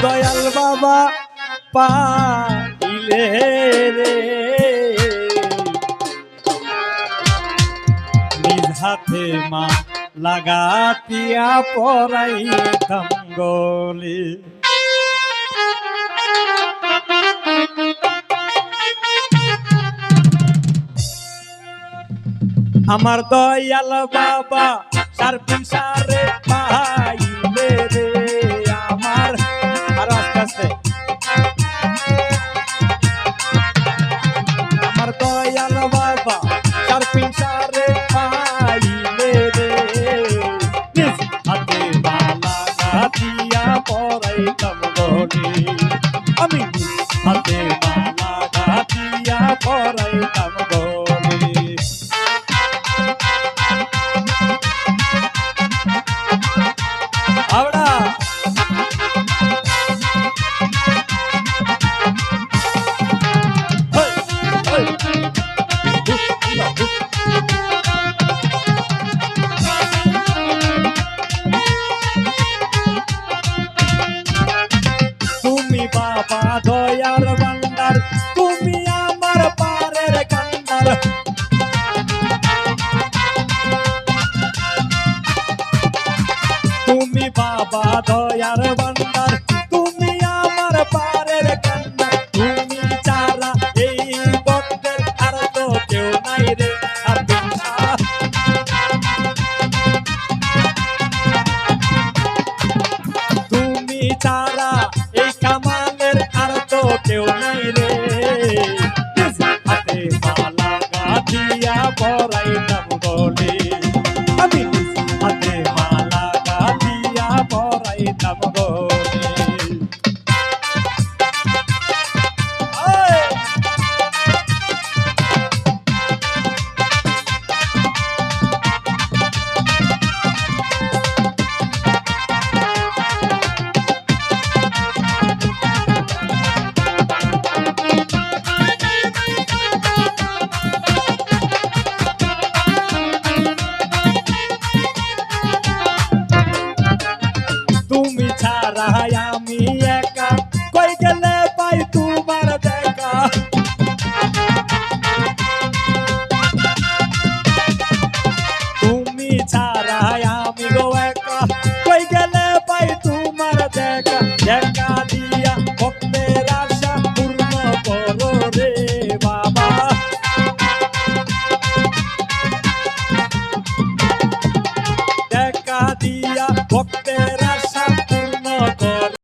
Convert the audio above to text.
দয়াল বাবা পাইলে রে নিজ হাতে মা লাগাতিয়া পরাইতাম গলি। আমার দয়াল বাবা সারপিন সারে পাইলে রে আমার আর আস্তে আস্তে আমার দয়াল বাবা সারপিন সারে পাইলে রে নিজ হাতে মালা গাঁথিয়া পরাইতাম গলি। আমি নিজ হাতে মালা গাঁথিয়া পরাইতাম গলি। তুমি বাবা দয়ার ভান্ডার, তুমি আমার পারের কান্ডার। তুমি বাবা দয়ার ভান্ডার, তুমি আমার পারের কান্ডার। তুমি ছাড়া এই ভক্তের আর তো কেউ নাই রে। তুমি ছাড়া এই কামালের আর তো কেউ নাই রে। হাতে মালা গাঁথিয়া পরাইতাম গলি। আমি হাতে মালা গাঁথিয়া পরাইতাম গলি। তুমি ছাড়া আমি একা, কই গেলে পাই তোমার দেখা। তুমি ছাড়া আমি গো একা, কই গেলে পাই তোমার দেখা। দেখা